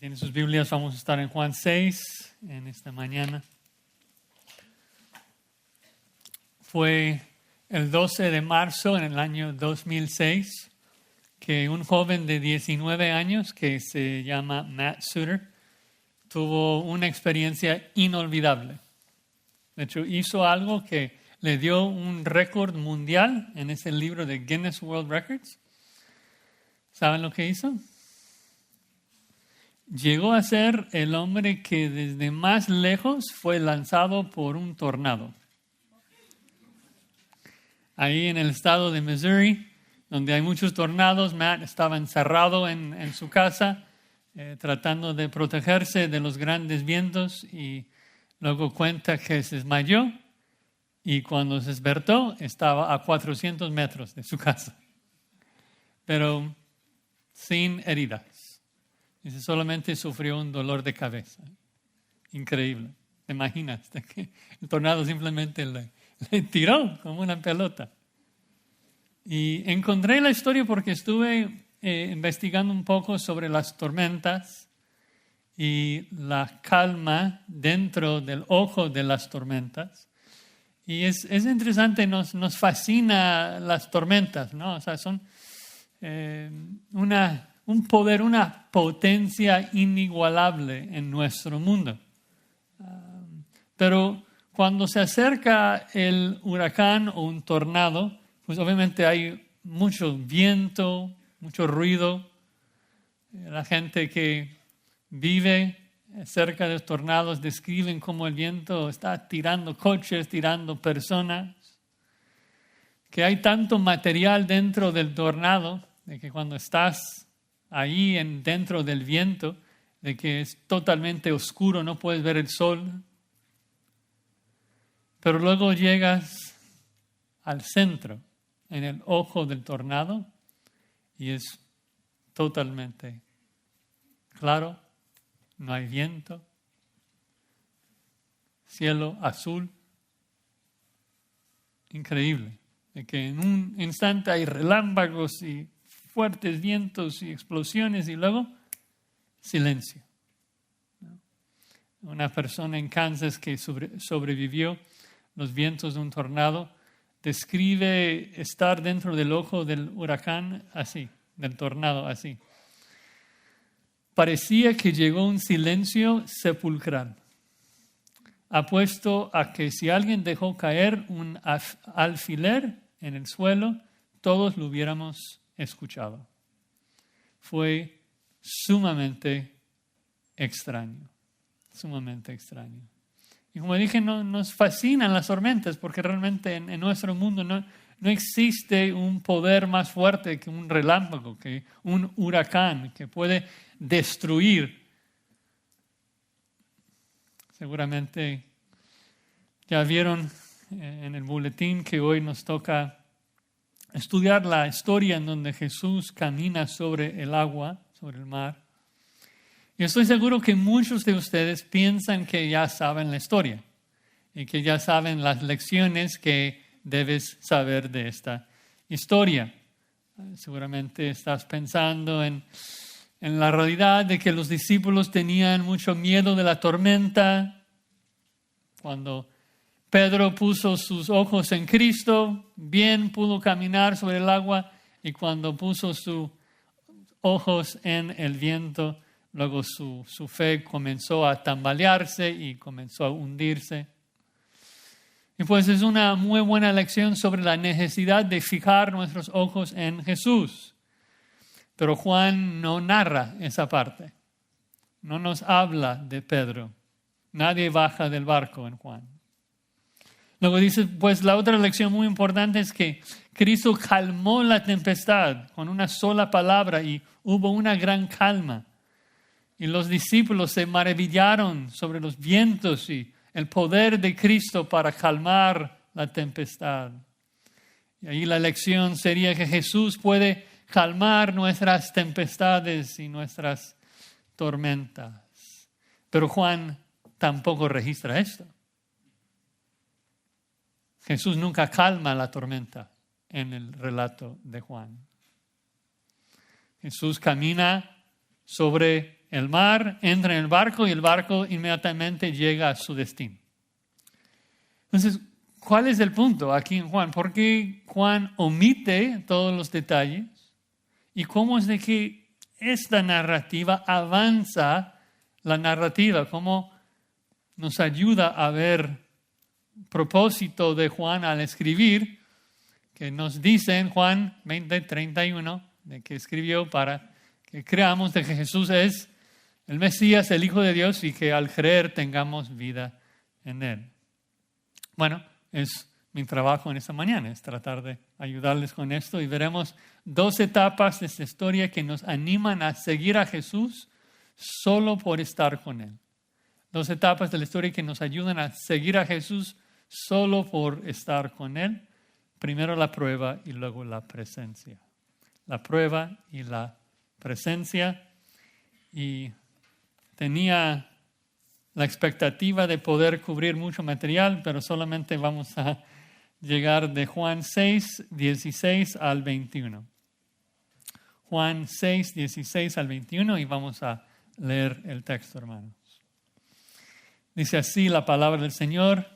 Tienen sus Biblias, vamos a estar en Juan 6 en esta mañana. Fue el 12 de marzo en el año 2006 que un joven de 19 años que se llama Matt Suter tuvo una experiencia inolvidable. De hecho, hizo algo que le dio un récord mundial en ese libro de Guinness World Records. ¿Saben lo que hizo? Llegó a ser el hombre que desde más lejos fue lanzado por un tornado. Ahí en el estado de Missouri, donde hay muchos tornados, Matt estaba encerrado en su casa, tratando de protegerse de los grandes vientos, y luego cuenta que se desmayó y cuando se despertó estaba a 400 metros de su casa, pero sin heridas. Dice, solamente sufrió un dolor de cabeza. Increíble. ¿Te imaginas? Que el tornado simplemente le tiró como una pelota. Y encontré la historia porque estuve investigando un poco sobre las tormentas y la calma dentro del ojo de las tormentas. Y es interesante, nos fascina las tormentas, ¿no? O sea, son un poder, una potencia inigualable en nuestro mundo. Pero cuando se acerca el huracán o un tornado, pues obviamente hay mucho viento, mucho ruido. La gente que vive cerca de los tornados describen cómo el viento está tirando coches, tirando personas. Que hay tanto material dentro del tornado de que cuando estás ahí dentro del viento, de que es totalmente oscuro, no puedes ver el sol. Pero luego llegas al centro, en el ojo del tornado, y es totalmente claro, no hay viento, cielo azul. Increíble, de que en un instante hay relámpagos y fuertes vientos y explosiones y luego silencio. Una persona en Kansas que sobrevivió los vientos de un tornado describe estar dentro del ojo del huracán así, del tornado así. Parecía que llegó un silencio sepulcral. Apuesto a que si alguien dejó caer un alfiler en el suelo, todos lo hubiéramos escuchado. Fue sumamente extraño, sumamente extraño. Y como dije, nos fascinan las tormentas porque realmente en nuestro mundo no existe un poder más fuerte que un relámpago, que un huracán que puede destruir. Seguramente ya vieron en el boletín que hoy nos toca estudiar la historia en donde Jesús camina sobre el agua, sobre el mar. Y estoy seguro que muchos de ustedes piensan que ya saben la historia y que ya saben las lecciones que debes saber de esta historia. Seguramente estás pensando en la realidad de que los discípulos tenían mucho miedo de la tormenta. Cuando Pedro puso sus ojos en Cristo, bien pudo caminar sobre el agua, y cuando puso sus ojos en el viento, luego su fe comenzó a tambalearse y comenzó a hundirse. Y pues es una muy buena lección sobre la necesidad de fijar nuestros ojos en Jesús. Pero Juan no narra esa parte. No nos habla de Pedro. Nadie baja del barco en Juan. Luego dice, pues la otra lección muy importante es que Cristo calmó la tempestad con una sola palabra y hubo una gran calma. Y los discípulos se maravillaron sobre los vientos y el poder de Cristo para calmar la tempestad. Y ahí la lección sería que Jesús puede calmar nuestras tempestades y nuestras tormentas. Pero Juan tampoco registra esto. Jesús nunca calma la tormenta en el relato de Juan. Jesús camina sobre el mar, entra en el barco y el barco inmediatamente llega a su destino. Entonces, ¿cuál es el punto aquí en Juan? ¿Por qué Juan omite todos los detalles? ¿Y cómo es de que esta narrativa avanza la narrativa? ¿Cómo nos ayuda a ver propósito de Juan al escribir? Que nos dice en Juan 20:31 de que escribió para que creamos de que Jesús es el Mesías, el Hijo de Dios, y que al creer tengamos vida en Él. Bueno, es mi trabajo en esta mañana, es tratar de ayudarles con esto y veremos 2 etapas de esta historia que nos animan a seguir a Jesús solo por estar con Él. 2 etapas de la historia que nos ayudan a seguir a Jesús solo por estar con Él. Primero la prueba y luego la presencia. La prueba y la presencia. Y tenía la expectativa de poder cubrir mucho material, pero solamente vamos a llegar de Juan 6, 16 al 21. Juan 6, 16 al 21 y vamos a leer el texto, hermanos. Dice así la palabra del Señor.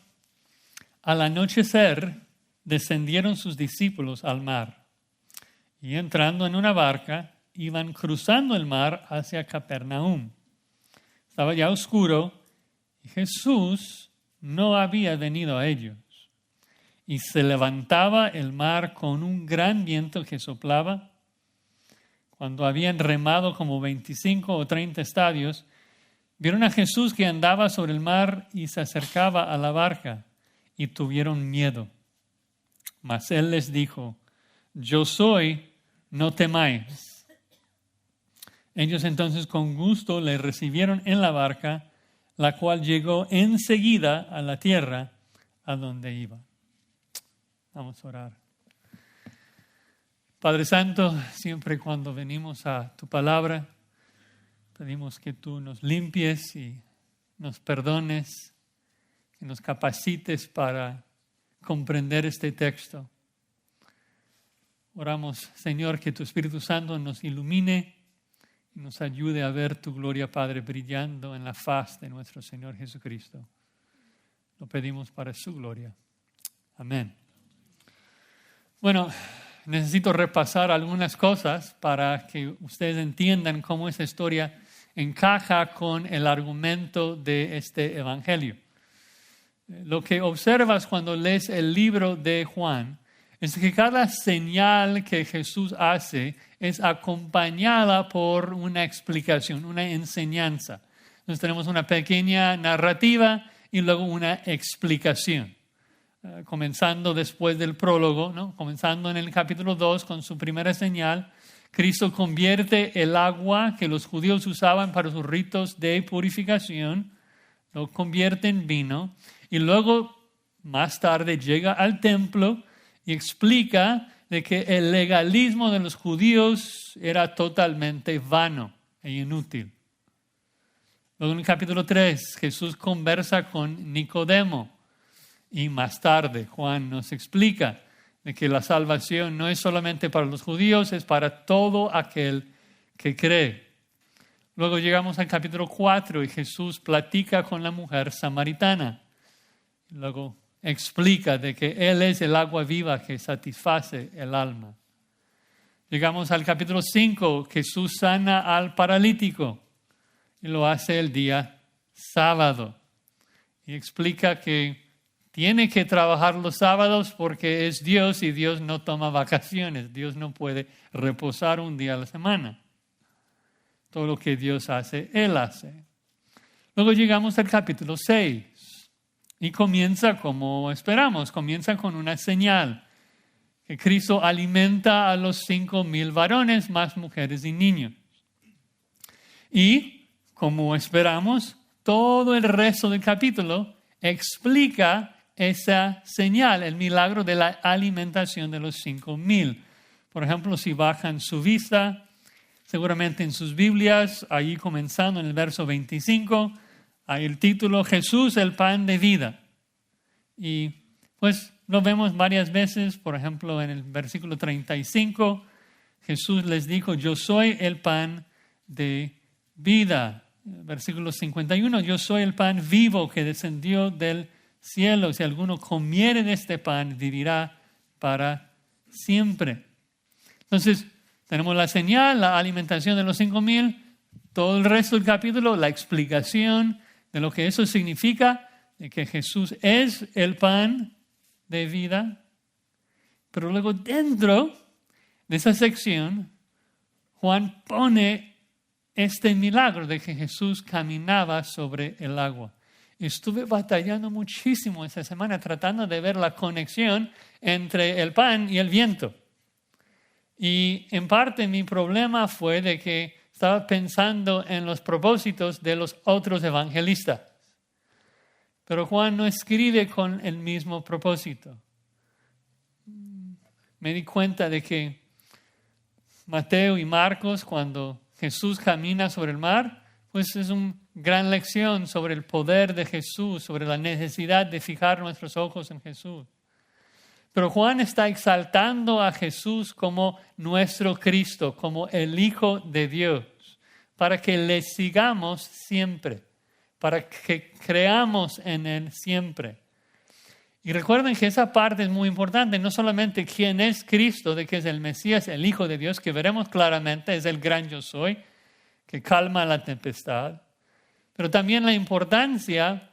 Al anochecer descendieron sus discípulos al mar y entrando en una barca iban cruzando el mar hacia Capernaum. Estaba ya oscuro y Jesús no había venido a ellos. Y se levantaba el mar con un gran viento que soplaba. Cuando habían remado como 25 o 30 estadios, vieron a Jesús que andaba sobre el mar y se acercaba a la barca y tuvieron miedo. Mas él les dijo, yo soy, no temáis. Ellos entonces con gusto le recibieron en la barca, la cual llegó enseguida a la tierra a donde iba. Vamos a orar. Padre Santo, siempre cuando venimos a tu palabra, pedimos que tú nos limpies y nos perdones, que nos capacites para comprender este texto. Oramos, Señor, que tu Espíritu Santo nos ilumine y nos ayude a ver tu gloria, Padre, brillando en la faz de nuestro Señor Jesucristo. Lo pedimos para su gloria. Amén. Bueno, necesito repasar algunas cosas para que ustedes entiendan cómo esta historia encaja con el argumento de este evangelio. Lo que observas cuando lees el libro de Juan es que cada señal que Jesús hace es acompañada por una explicación, una enseñanza. Entonces tenemos una pequeña narrativa y luego una explicación. Comenzando después del prólogo, ¿no? Comenzando en el capítulo 2 con su primera señal, Cristo convierte el agua que los judíos usaban para sus ritos de purificación, lo convierte en vino y luego más tarde llega al templo y explica de que el legalismo de los judíos era totalmente vano e inútil. Luego en el capítulo 3 Jesús conversa con Nicodemo. Y más tarde Juan nos explica de que la salvación no es solamente para los judíos, es para todo aquel que cree. Luego llegamos al capítulo 4 y Jesús platica con la mujer samaritana. Luego explica de que Él es el agua viva que satisface el alma. Llegamos al capítulo 5, Jesús sana al paralítico y lo hace el día sábado. Y explica que tiene que trabajar los sábados porque es Dios y Dios no toma vacaciones. Dios no puede reposar un día a la semana. Todo lo que Dios hace, Él hace. Luego llegamos al capítulo 6 y comienza como esperamos. Comienza con una señal. Que Cristo alimenta a los 5,000 varones, más mujeres y niños. Y como esperamos, todo el resto del capítulo explica esa señal, el milagro de la alimentación de los 5,000. Por ejemplo, si bajan su vista, seguramente en sus Biblias, ahí comenzando en el verso 25, hay el título Jesús, el pan de vida. Y pues lo vemos varias veces, por ejemplo, en el versículo 35, Jesús les dijo, yo soy el pan de vida. Versículo 51, yo soy el pan vivo que descendió del cielo. Si alguno comiere de este pan, vivirá para siempre. Entonces, tenemos la señal, la alimentación de los 5,000, todo el resto del capítulo, la explicación de lo que eso significa, de que Jesús es el pan de vida. Pero luego dentro de esa sección, Juan pone este milagro de que Jesús caminaba sobre el agua. Estuve batallando muchísimo esta semana tratando de ver la conexión entre el pan y el viento. Y en parte mi problema fue de que estaba pensando en los propósitos de los otros evangelistas. Pero Juan no escribe con el mismo propósito. Me di cuenta de que Mateo y Marcos, cuando Jesús camina sobre el mar, pues es una gran lección sobre el poder de Jesús, sobre la necesidad de fijar nuestros ojos en Jesús. Pero Juan está exaltando a Jesús como nuestro Cristo, como el Hijo de Dios, para que le sigamos siempre, para que creamos en Él siempre. Y recuerden que esa parte es muy importante, no solamente quién es Cristo, de que es el Mesías, el Hijo de Dios, que veremos claramente, es el gran yo soy, que calma la tempestad, pero también la importancia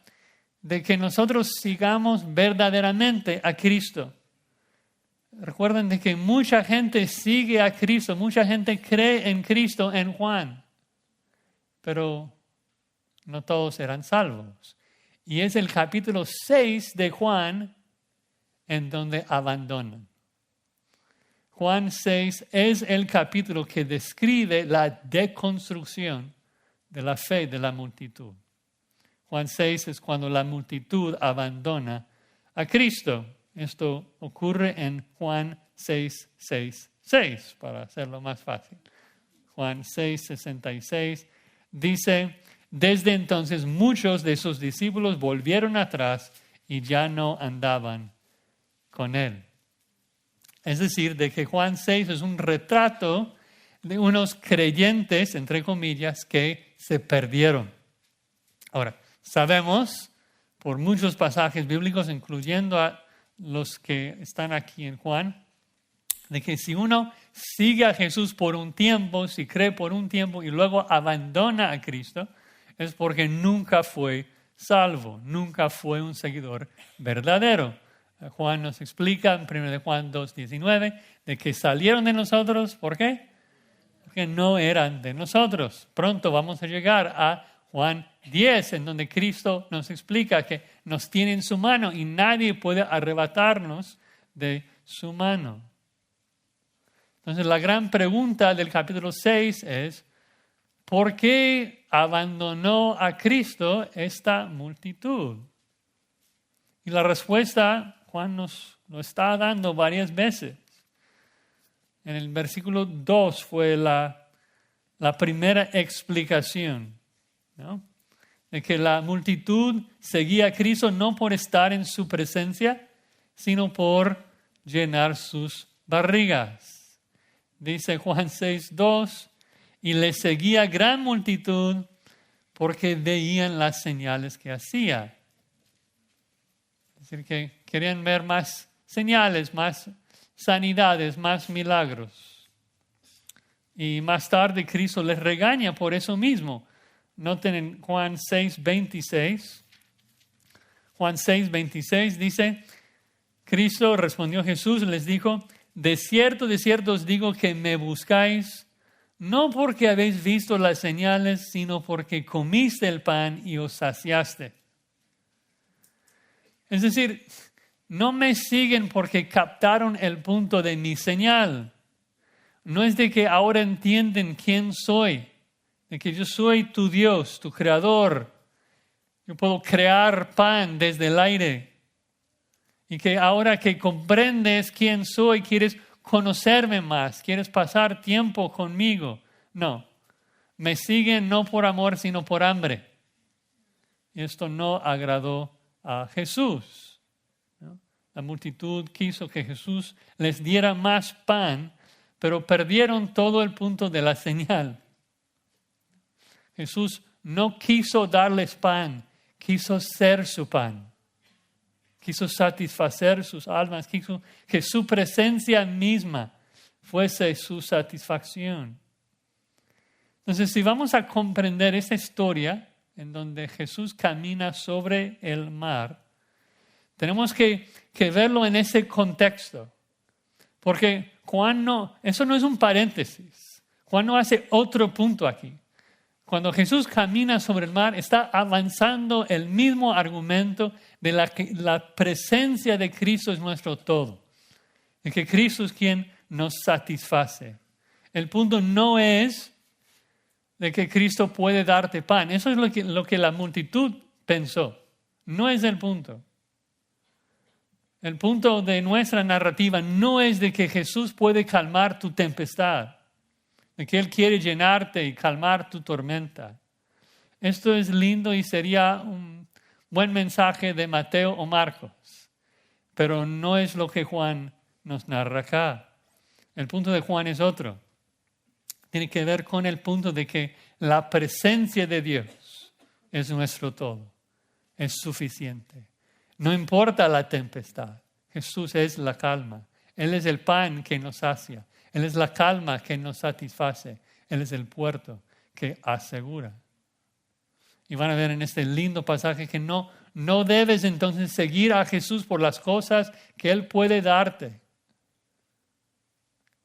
de que nosotros sigamos verdaderamente a Cristo. Recuerden de que mucha gente sigue a Cristo, mucha gente cree en Cristo en Juan, pero no todos serán salvos. Y es el capítulo 6 de Juan en donde abandonan. Juan 6 es el capítulo que describe la deconstrucción de la fe de la multitud. Juan 6 es cuando la multitud abandona a Cristo. Esto ocurre en Juan 6:6, para hacerlo más fácil. Juan 6:66 dice: desde entonces muchos de sus discípulos volvieron atrás y ya no andaban con él. Es decir, de que Juan 6 es un retrato de unos creyentes, entre comillas, que se perdieron. Ahora, sabemos por muchos pasajes bíblicos, incluyendo a los que están aquí en Juan, de que si uno sigue a Jesús por un tiempo, si cree por un tiempo y luego abandona a Cristo, es porque nunca fue salvo, nunca fue un seguidor verdadero. Juan nos explica en 1 Juan 2:19 de que salieron de nosotros, ¿por qué? Porque no eran de nosotros. Pronto vamos a llegar a Juan 10, en donde Cristo nos explica que nos tiene en su mano y nadie puede arrebatarnos de su mano. Entonces la gran pregunta del capítulo 6 es: ¿por qué abandonó a Cristo esta multitud? Y la respuesta Juan nos lo está dando varias veces. En el versículo 2 fue la primera explicación, ¿no? De que la multitud seguía a Cristo no por estar en su presencia, sino por llenar sus barrigas. Dice Juan 6:2, y le seguía gran multitud porque veían las señales que hacía. Es decir, que querían ver más señales, más sanidades, más milagros. Y más tarde Cristo les regaña por eso mismo. Noten en Juan 6:26. Juan 6:26 dice: Cristo respondió a Jesús y les dijo: de cierto os digo que me buscáis, no porque habéis visto las señales, sino porque comiste el pan y os saciaste. Es decir, no me siguen porque captaron el punto de mi señal. No es de que ahora entienden quién soy, de que yo soy tu Dios, tu creador. Yo puedo crear pan desde el aire. Y que ahora que comprendes quién soy, quieres conocerme más, quieres pasar tiempo conmigo. No, me siguen no por amor, sino por hambre. Y esto no agradó a Jesús, ¿no? La multitud quiso que Jesús les diera más pan, pero perdieron todo el punto de la señal. Jesús no quiso darles pan, quiso ser su pan. Quiso satisfacer sus almas, quiso que su presencia misma fuese su satisfacción. Entonces, si vamos a comprender esta historia en donde Jesús camina sobre el mar, tenemos que verlo en ese contexto. Porque eso no es un paréntesis. Juan no hace otro punto aquí. Cuando Jesús camina sobre el mar, está avanzando el mismo argumento de la presencia de Cristo es nuestro todo. De que Cristo es quien nos satisface. El punto no es de que Cristo puede darte pan. Eso es lo que la multitud pensó. No es el punto. El punto de nuestra narrativa no es de que Jesús puede calmar tu tempestad, de que Él quiere llenarte y calmar tu tormenta. Esto es lindo y sería un buen mensaje de Mateo o Marcos, pero no es lo que Juan nos narra acá. El punto de Juan es otro. Tiene que ver con el punto de que la presencia de Dios es nuestro todo, es suficiente. No importa la tempestad, Jesús es la calma. Él es el pan que nos sacia. Él es la calma que nos satisface. Él es el puerto que asegura. Y van a ver en este lindo pasaje que no debes entonces seguir a Jesús por las cosas que Él puede darte.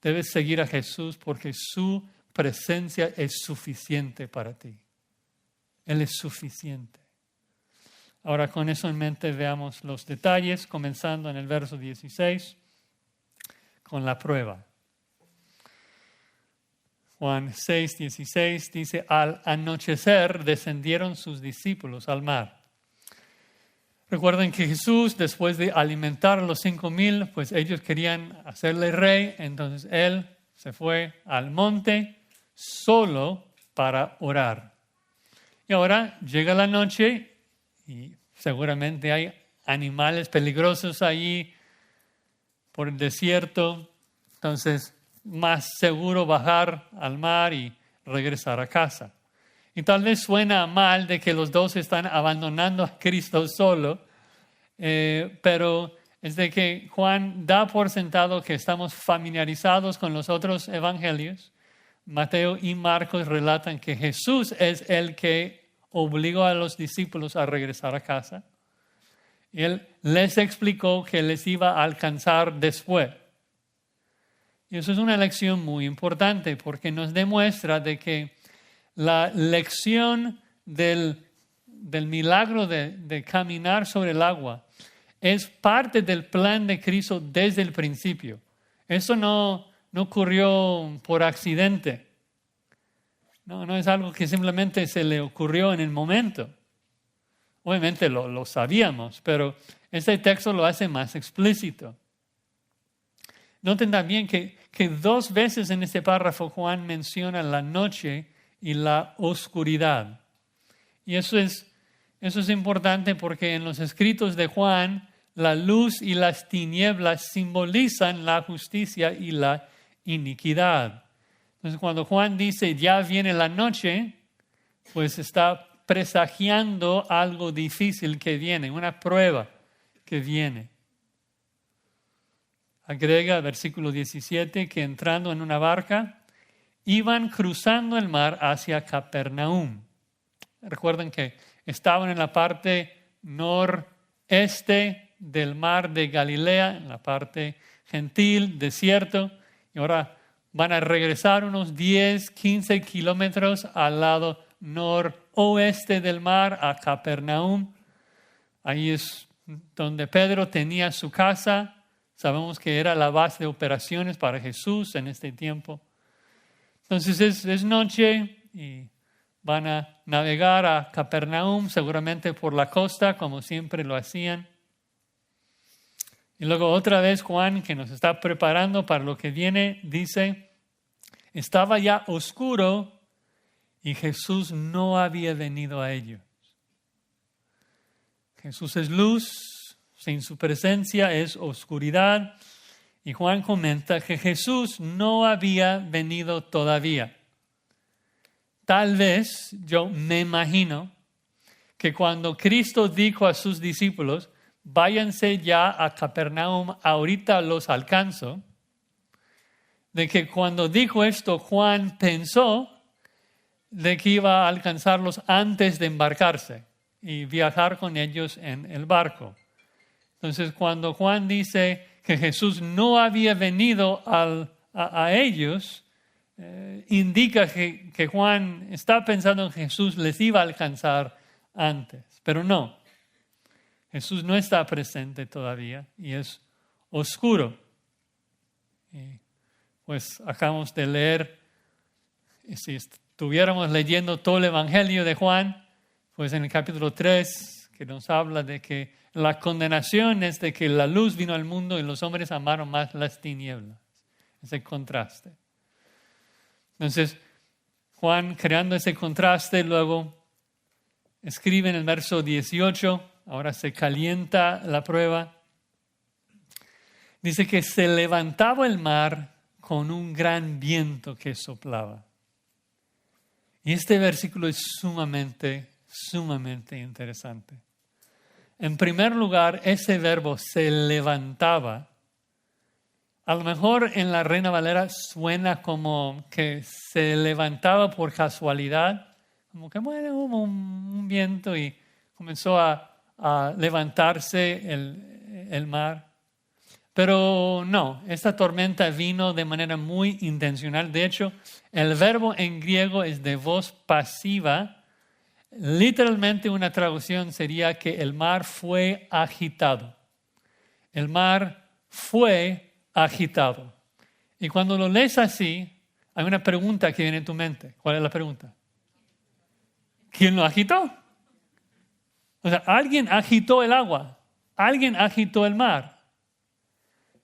Debes seguir a Jesús porque su presencia es suficiente para ti. Él es suficiente. Ahora con eso en mente veamos los detalles, comenzando en el verso 16 con la prueba. Juan 6:16 dice, al anochecer descendieron sus discípulos al mar. Recuerden que Jesús, después de alimentar a los 5,000, pues ellos querían hacerle rey, entonces Él se fue al monte solo para orar. Y ahora llega la noche y seguramente hay animales peligrosos allí por el desierto, entonces más seguro bajar al mar y regresar a casa. Y tal vez suena mal de que los dos están abandonando a Cristo solo, pero es de que Juan da por sentado que estamos familiarizados con los otros evangelios. Mateo y Marcos relatan que Jesús es el que obligó a los discípulos a regresar a casa. Y Él les explicó que les iba a alcanzar después. Y eso es una lección muy importante porque nos demuestra de que la lección del milagro de caminar sobre el agua es parte del plan de Cristo desde el principio. Eso no ocurrió por accidente. No es algo que simplemente se le ocurrió en el momento. Obviamente lo sabíamos, pero este texto lo hace más explícito. Noten también que 2 veces en este párrafo Juan menciona la noche y la oscuridad. Y eso es importante porque en los escritos de Juan, la luz y las tinieblas simbolizan la justicia y la iniquidad. Entonces, cuando Juan dice, ya viene la noche, pues está presagiando algo difícil que viene, una prueba que viene. Agrega, versículo 17, que entrando en una barca, iban cruzando el mar hacia Capernaum. Recuerden que estaban en la parte noreste del mar de Galilea, en la parte gentil, desierto, y ahora van a regresar unos 10, 15 kilómetros al lado noroeste del mar, a Capernaum. Ahí es donde Pedro tenía su casa. Sabemos que era la base de operaciones para Jesús en este tiempo. Entonces es noche y van a navegar a Capernaum, seguramente por la costa, como siempre lo hacían. Y luego otra vez Juan, que nos está preparando para lo que viene, dice, estaba ya oscuro y Jesús no había venido a ellos. Jesús es luz, sin su presencia es oscuridad. Y Juan comenta que Jesús no había venido todavía. tal vez, yo me imagino, que cuando Cristo dijo a sus discípulos, váyanse ya a Capernaum, ahorita los alcanzo, de que cuando dijo esto, Juan pensó de que iba a alcanzarlos antes de embarcarse y viajar con ellos en el barco. Entonces, cuando Juan dice que Jesús no había venido a ellos, indica que Juan está pensando que Jesús les iba a alcanzar antes, pero no. Jesús no está presente todavía y es oscuro. Y pues acabamos de leer, si estuviéramos leyendo todo el Evangelio de Juan, pues en el capítulo 3, que nos habla de que la condenación es de que la luz vino al mundo y los hombres amaron más las tinieblas. Ese contraste. Entonces, Juan, creando ese contraste, luego escribe en el verso 18, ahora se calienta la prueba. Dice que se levantaba el mar con un gran viento que soplaba. Y este versículo es sumamente interesante. En primer lugar, ese verbo se levantaba. A lo mejor en la Reina Valera suena como que se levantaba por casualidad, como que bueno, hubo un viento y comenzó a levantarse el mar. Pero no, esta tormenta vino de manera muy intencional. De hecho, el verbo en griego es de voz pasiva. Literalmente una traducción sería que el mar fue agitado. El mar fue agitado. Y cuando lo lees así, hay una pregunta que viene en tu mente. ¿Cuál es la pregunta? ¿Quién lo agitó? O sea, alguien agitó el agua. Alguien agitó el mar.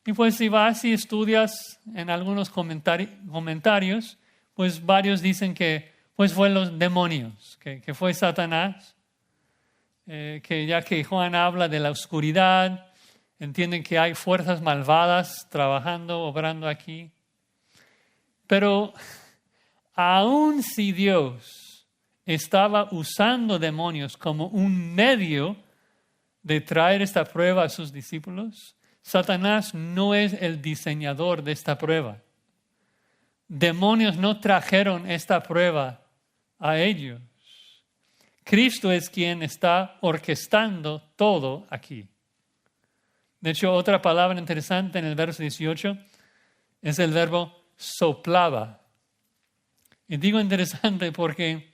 Y pues si vas y estudias en algunos comentarios, pues varios dicen que pues fue los demonios, que fue Satanás, que ya que Juan habla de la oscuridad, entienden que hay fuerzas malvadas trabajando, obrando aquí. Pero aun si Dios estaba usando demonios como un medio de traer esta prueba a sus discípulos, Satanás no es el diseñador de esta prueba. Demonios no trajeron esta prueba a ellos. Cristo es quien está orquestando todo aquí. De hecho, otra palabra interesante en el verso 18 es el verbo soplaba. Y digo interesante porque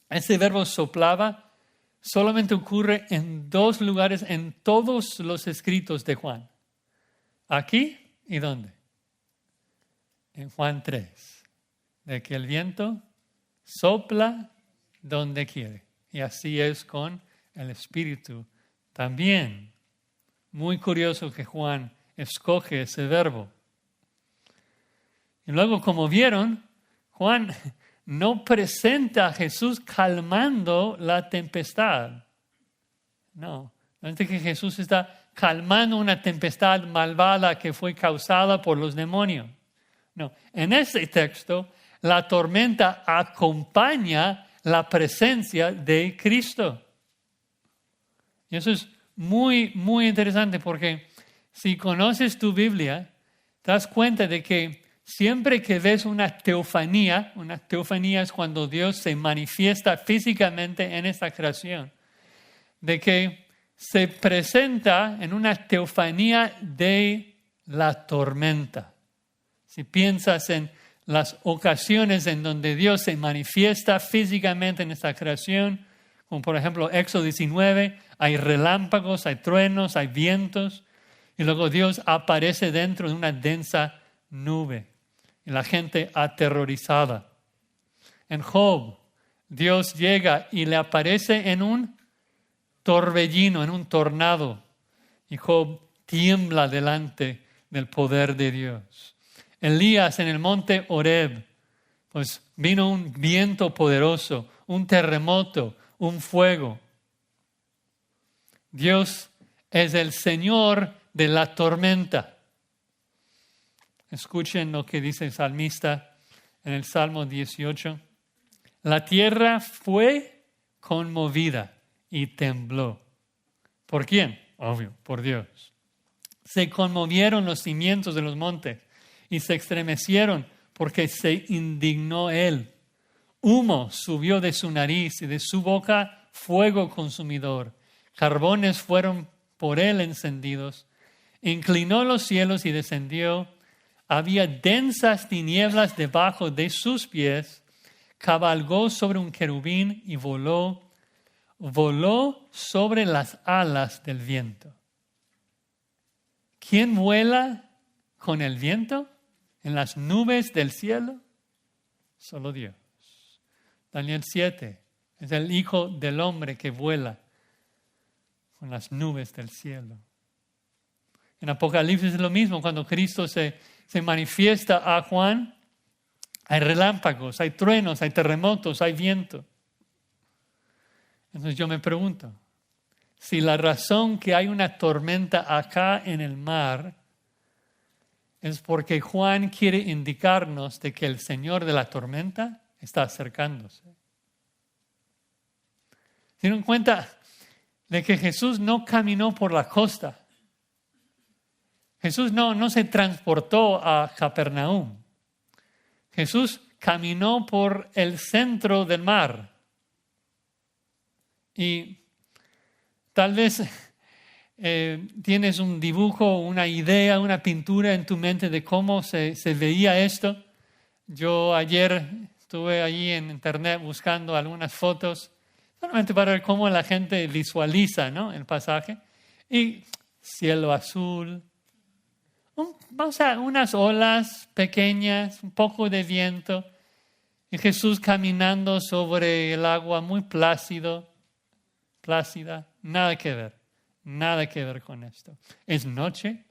ese verbo soplaba solamente ocurre en 2 lugares en todos los escritos de Juan. Aquí y ¿dónde? En Juan 3. De que el viento sopla donde quiere. Y así es con el Espíritu también. Muy curioso que Juan escoge ese verbo. Y luego, como vieron, Juan no presenta a Jesús calmando la tempestad. No es que Jesús está calmando una tempestad malvada que fue causada por los demonios. No, en este texto la tormenta acompaña la presencia de Cristo. Y eso es muy interesante porque si conoces tu Biblia, te das cuenta de que siempre que ves una teofanía es cuando Dios se manifiesta físicamente en esta creación, de que se presenta en una teofanía de la tormenta. Si piensas en las ocasiones en donde Dios se manifiesta físicamente en esta creación, como por ejemplo Éxodo 19, hay relámpagos, hay truenos, hay vientos, y luego Dios aparece dentro de una densa nube, y la gente aterrorizada. En Job, Dios llega y le aparece en un torbellino, en un tornado, y Job tiembla delante del poder de Dios. Elías en el monte Horeb, pues vino un viento poderoso, un terremoto, un fuego. Dios es el Señor de la tormenta. Escuchen lo que dice el salmista en el Salmo 18. La tierra fue conmovida y tembló. ¿Por quién? Obvio, por Dios. Se conmovieron los cimientos de los montes y se estremecieron porque se indignó él. Humo subió de su nariz y de su boca fuego consumidor. Carbones fueron por él encendidos. Inclinó los cielos y descendió. Había densas tinieblas debajo de sus pies. Cabalgó sobre un querubín y voló sobre las alas del viento. ¿Quién vuela con el viento en las nubes del cielo? Solo Dios. Daniel 7 es el Hijo del Hombre que vuela con las nubes del cielo. En Apocalipsis es lo mismo, cuando Cristo se manifiesta a Juan, hay relámpagos, hay truenos, hay terremotos, hay viento. Entonces yo me pregunto, si la razón que hay una tormenta acá en el mar es porque Juan quiere indicarnos de que el Señor de la tormenta está acercándose. ¿Se dan cuenta de que Jesús no caminó por la costa? Jesús no se transportó a Capernaum. Jesús caminó por el centro del mar. Y tal vez tienes un dibujo, una idea, una pintura en tu mente de cómo se veía esto. Yo ayer estuve allí en internet buscando algunas fotos, solamente para ver cómo la gente visualiza, ¿no?, el pasaje. Y cielo azul, unas olas pequeñas, un poco de viento, y Jesús caminando sobre el agua muy plácida, nada que ver con esto. Es noche,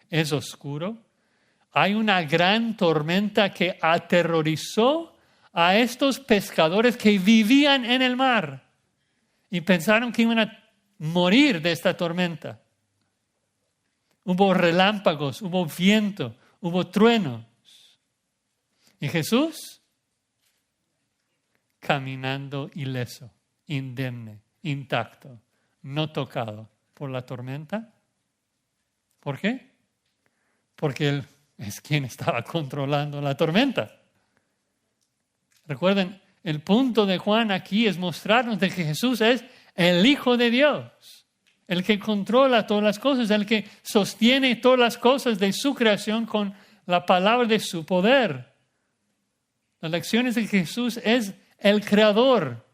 es oscuro, hay una gran tormenta que aterrorizó a estos pescadores que vivían en el mar y pensaron que iban a morir de esta tormenta. Hubo relámpagos, hubo viento, hubo truenos. Y Jesús caminando ileso, indemne, intacto, no tocado por la tormenta. ¿Por qué? Porque Él es quien estaba controlando la tormenta. Recuerden, el punto de Juan aquí es mostrarnos de que Jesús es el Hijo de Dios, el que controla todas las cosas, el que sostiene todas las cosas de su creación con la palabra de su poder. La lección es de que Jesús es el Creador.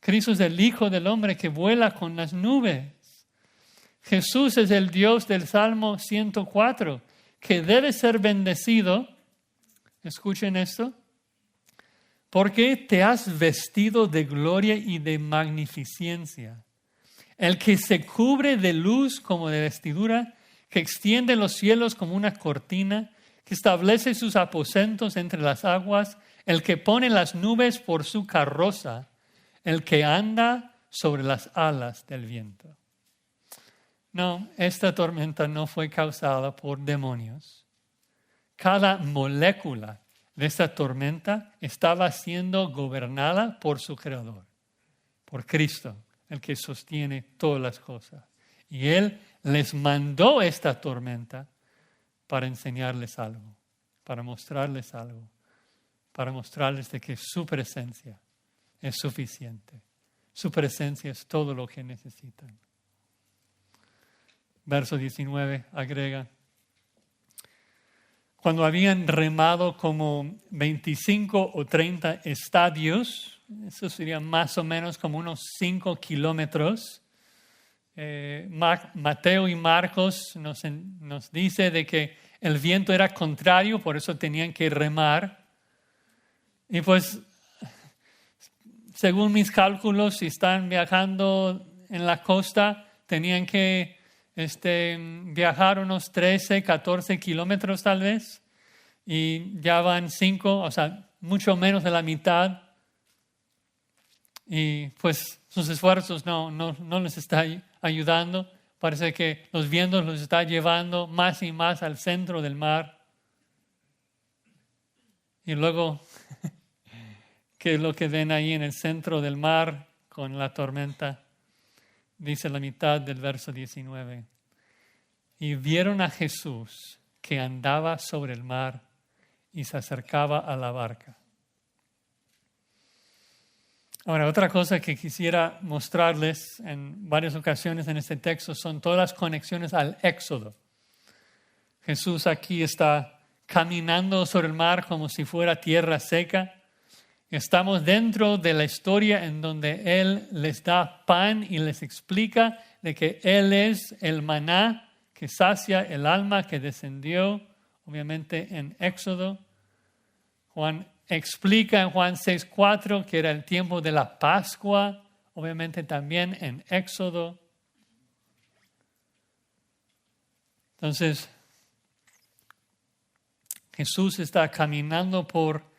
Cristo es el Hijo del Hombre que vuela con las nubes. Jesús es el Dios del Salmo 104, que debe ser bendecido. Escuchen esto. Porque te has vestido de gloria y de magnificencia. El que se cubre de luz como de vestidura, que extiende los cielos como una cortina, que establece sus aposentos entre las aguas, el que pone las nubes por su carroza, el que anda sobre las alas del viento. No, esta tormenta no fue causada por demonios. Cada molécula de esta tormenta estaba siendo gobernada por su Creador, por Cristo, el que sostiene todas las cosas. Y Él les mandó esta tormenta para enseñarles algo, para mostrarles algo, para mostrarles de que su presencia es suficiente. Su presencia es todo lo que necesitan. Verso 19 agrega: cuando habían remado como 25 o 30 estadios, eso sería más o menos como unos 5 kilómetros. Mateo y Marcos nos dice de que el viento era contrario, por eso tenían que remar. Y pues, según mis cálculos, si están viajando en la costa, tenían que viajar unos 13, 14 kilómetros tal vez, y ya van 5, o sea, mucho menos de la mitad. Y pues sus esfuerzos no les está ayudando. Parece que los vientos los está llevando más y más al centro del mar. Y luego que es lo que ven ahí en el centro del mar con la tormenta. Dice la mitad del verso 19. Y vieron a Jesús que andaba sobre el mar y se acercaba a la barca. Ahora, otra cosa que quisiera mostrarles en varias ocasiones en este texto son todas las conexiones al Éxodo. Jesús aquí está caminando sobre el mar como si fuera tierra seca. Estamos dentro de la historia en donde Él les da pan y les explica de que Él es el maná que sacia el alma, que descendió, obviamente, en Éxodo. Juan explica en Juan 6:4 que era el tiempo de la Pascua, obviamente también en Éxodo. Entonces, Jesús está caminando por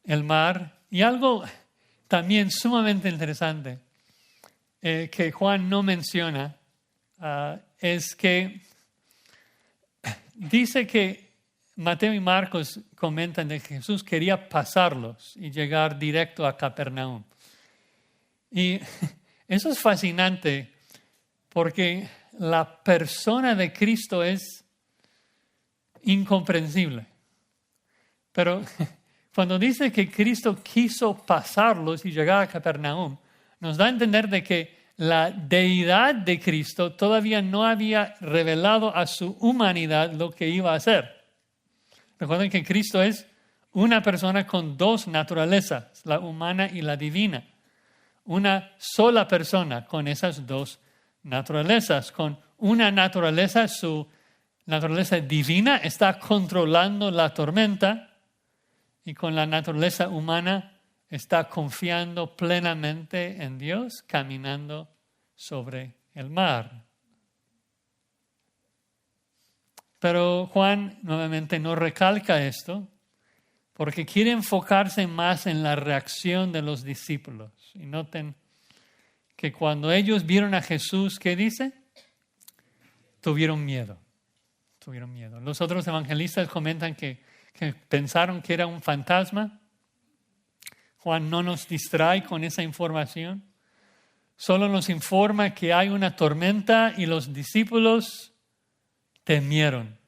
el mar y algo también sumamente interesante que Juan no menciona es que dice que Mateo y Marcos comentan de que Jesús quería pasarlos y llegar directo a Capernaum. Y eso es fascinante porque la persona de Cristo es incomprensible. Pero cuando dice que Cristo quiso pasarlos y llegar a Capernaum, nos da a entender de que la deidad de Cristo todavía no había revelado a su humanidad lo que iba a hacer. Recuerden que Cristo es una persona con dos naturalezas, la humana y la divina. Una sola persona con esas dos naturalezas. Con una naturaleza, su naturaleza divina está controlando la tormenta y con la naturaleza humana está confiando plenamente en Dios, caminando sobre el mar. Pero Juan nuevamente no recalca esto porque quiere enfocarse más en la reacción de los discípulos. Y noten que cuando ellos vieron a Jesús, ¿qué dice? Tuvieron miedo. Tuvieron miedo. Los otros evangelistas comentan que pensaron que era un fantasma. Juan no nos distrae con esa información. Solo nos informa que hay una tormenta y los discípulos temieron,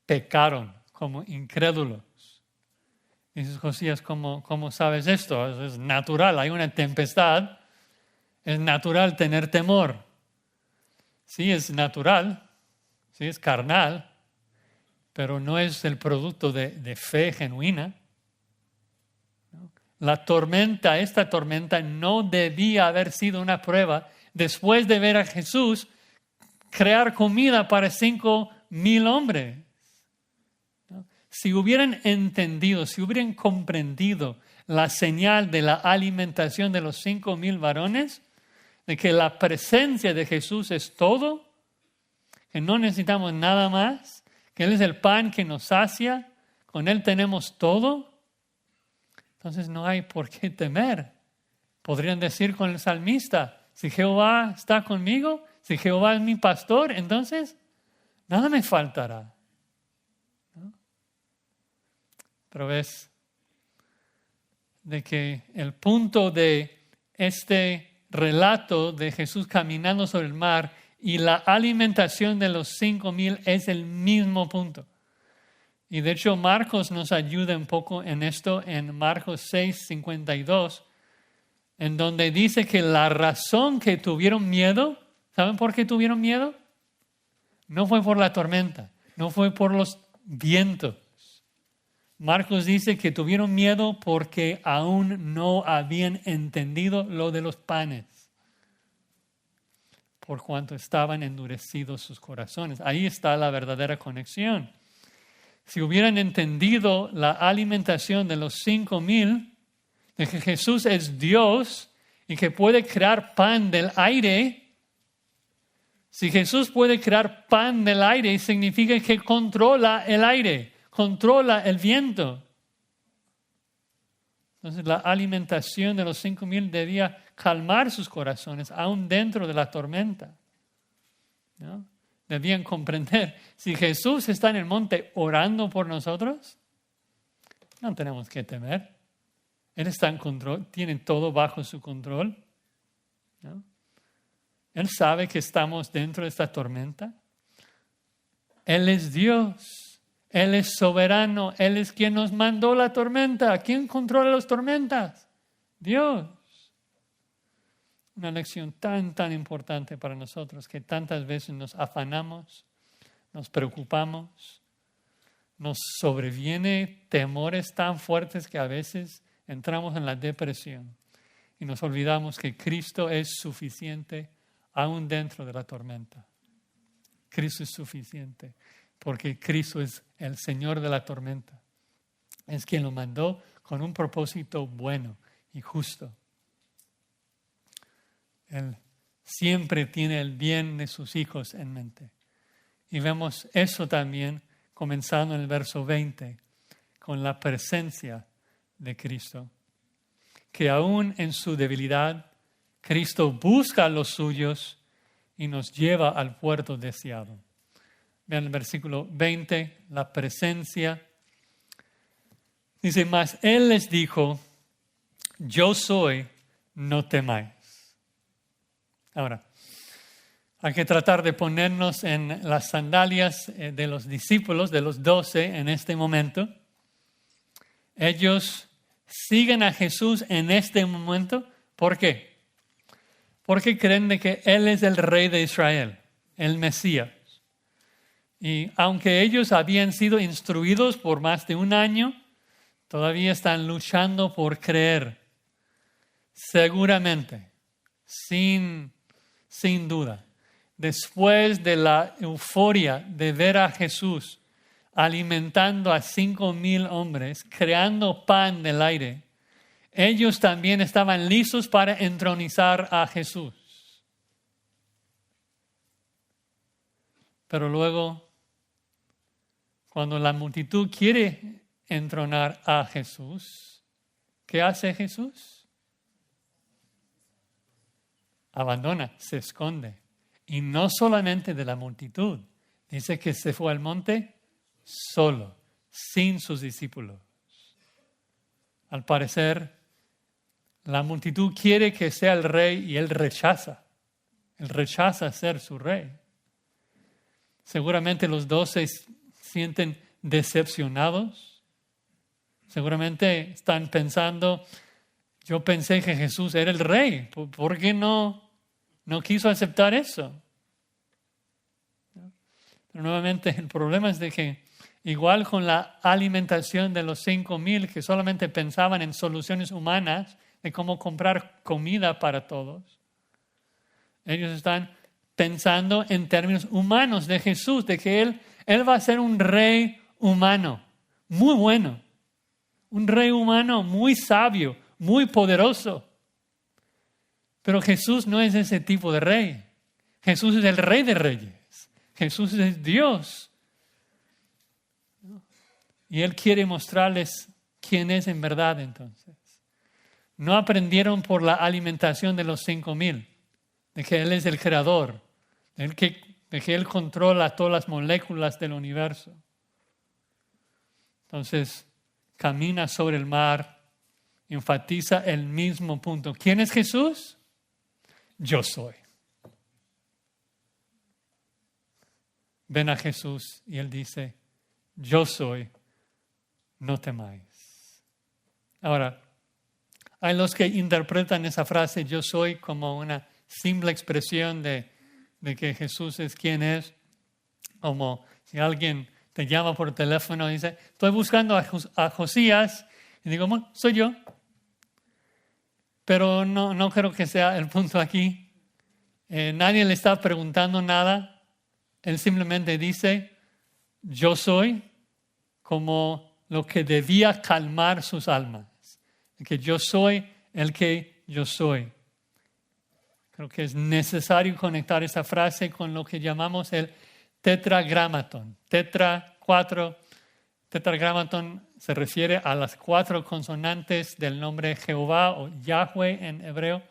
pecaron como incrédulos. Dices, Josías, ¿cómo sabes esto? Es natural, hay una tempestad, es natural tener temor. Sí, es natural, sí, es carnal, pero no es el producto de fe genuina. Esta tormenta no debía haber sido una prueba después de ver a Jesús crear comida para 5,000 hombres. Si hubieran entendido, si hubieran comprendido la señal de la alimentación de los 5,000 varones, de que la presencia de Jesús es todo, que no necesitamos nada más, que Él es el pan que nos sacia, con Él tenemos todo, entonces no hay por qué temer. Podrían decir con el salmista, si Jehová está conmigo, si Jehová es mi pastor, entonces nada me faltará. ¿No? Pero ves de que el punto de este relato de Jesús caminando sobre el mar y la alimentación de los 5,000 es el mismo punto. Y de hecho Marcos nos ayuda un poco en esto en Marcos 6:52, en donde dice que la razón que tuvieron miedo, ¿saben por qué tuvieron miedo? No fue por la tormenta, no fue por los vientos. Marcos dice que tuvieron miedo porque aún no habían entendido lo de los panes, por cuanto estaban endurecidos sus corazones. Ahí está la verdadera conexión. Si hubieran entendido la alimentación de los 5,000, de que Jesús es Dios y que puede crear pan del aire, si Jesús puede crear pan del aire, significa que controla el aire, controla el viento. Entonces la alimentación de los 5,000 debía calmar sus corazones, aún dentro de la tormenta, ¿no? Debían comprender, si Jesús está en el monte orando por nosotros, no tenemos que temer. Él está en control, tiene todo bajo su control, ¿no? Él sabe que estamos dentro de esta tormenta. Él es Dios, Él es soberano, Él es quien nos mandó la tormenta. ¿Quién controla las tormentas? Dios. Una lección tan importante para nosotros, que tantas veces nos afanamos, nos preocupamos, nos sobreviene temores tan fuertes que a veces entramos en la depresión y nos olvidamos que Cristo es suficiente aún dentro de la tormenta. Cristo es suficiente porque Cristo es el Señor de la tormenta. Es quien lo mandó con un propósito bueno y justo. Él siempre tiene el bien de sus hijos en mente. Y vemos eso también comenzando en el verso 20, con la presencia de Cristo. Que aún en su debilidad, Cristo busca a los suyos y nos lleva al puerto deseado. Vean el versículo 20, la presencia. Dice, mas Él les dijo, yo soy, no temáis. Ahora, hay que tratar de ponernos en las sandalias de los discípulos, de los 12 en este momento. Ellos siguen a Jesús en este momento. ¿Por qué? Porque creen de que Él es el Rey de Israel, el Mesías. Y aunque ellos habían sido instruidos por más de un año, todavía están luchando por creer. Seguramente, sin duda, después de la euforia de ver a Jesús alimentando a 5,000 hombres, creando pan del aire, ellos también estaban listos para entronizar a Jesús. Pero luego, cuando la multitud quiere entronar a Jesús, ¿qué hace Jesús? Abandona, se esconde. Y no solamente de la multitud. Dice que se fue al monte solo, sin sus discípulos. Al parecer, la multitud quiere que sea el rey y él rechaza. Él rechaza ser su rey. Seguramente los 12 sienten decepcionados. Seguramente están pensando, yo pensé que Jesús era el rey. ¿Por qué no quiso aceptar eso? Pero nuevamente el problema es de que igual con la alimentación de los 5,000 que solamente pensaban en soluciones humanas de cómo comprar comida para todos, ellos están pensando en términos humanos de Jesús, de que Él va a ser un rey humano, muy bueno, un rey humano muy sabio, muy poderoso. Pero Jesús no es ese tipo de rey. Jesús es el Rey de Reyes. Jesús es Dios. Y Él quiere mostrarles quién es en verdad entonces. No aprendieron por la alimentación de los 5,000, de que Él es el creador, de que Él controla todas las moléculas del universo. Entonces, camina sobre el mar, enfatiza el mismo punto. ¿Quién es Jesús? Yo soy. Ven a Jesús y Él dice, yo soy, no temáis. Ahora, hay los que interpretan esa frase, yo soy, como una simple expresión de que Jesús es quien es. Como si alguien te llama por teléfono y dice, estoy buscando a Josías. Y digo, bueno, soy yo. Pero no creo que sea el punto aquí. Nadie le está preguntando nada. Él simplemente dice, yo soy, como lo que debía calmar sus almas. Que yo soy el que yo soy. Creo que es necesario conectar esa frase con lo que llamamos el tetragramaton. Tetragramaton se refiere a las 4 consonantes del nombre Jehová o Yahweh en hebreo.